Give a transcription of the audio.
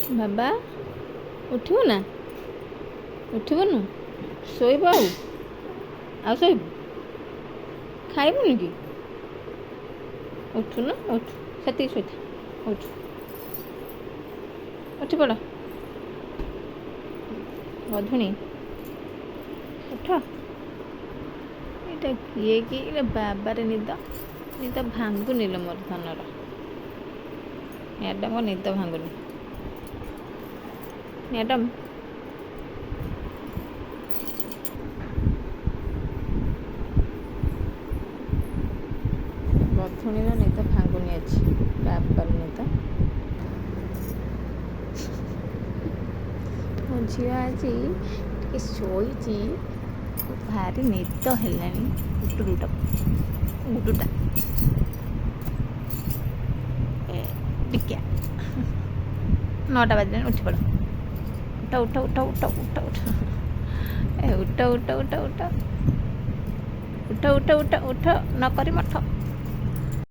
ବାବା ଉଠିବୁ ନା ଉଠିବୁନୁ ଶୋଇବୁ ଆଉ ଶୋଇବୁ ଖାଇବୁନି କି ଉଠୁନ ଉଠୁ ସେତିକି ଶୋଇଥା ଉଠୁ ଉଠି ପଡ଼ ଗଧୁଣି ଉଠ ଏଇଟା କିଏ କି ଏଇଟା ବାବାରେ ନିଦ ଭାଙ୍ଗୁନି ଲୋ ମୋର ଧନର ମ୍ୟାଡ଼ାମ ନିଦ ଭାଙ୍ଗୁନି ମ୍ୟାଡ଼ାମ ଗଧୁଣିର ନିଦ ଭାଙ୍ଗୁନି ଅଛି ବାବାର ନିଦ ମୋ ଝିଅ ଆଜି ଟିକେ ଶୋଇଛି ଭାରି ନିଦ ହେଲାଣି ଗୁଟୁଟା ଟିକିଆ 9ଟା ବାଜିଲାଣି ଉଠି ପଡ଼ ଉଠ ଉଠ ଉଠ ଉଠ ଉଠ ଉଠ ଏ ଉଠ ଉଠ ଉଠ ଉଠ ଉଠ ଉଠ ଉଠ ଉଠ ନ କରି ମଠ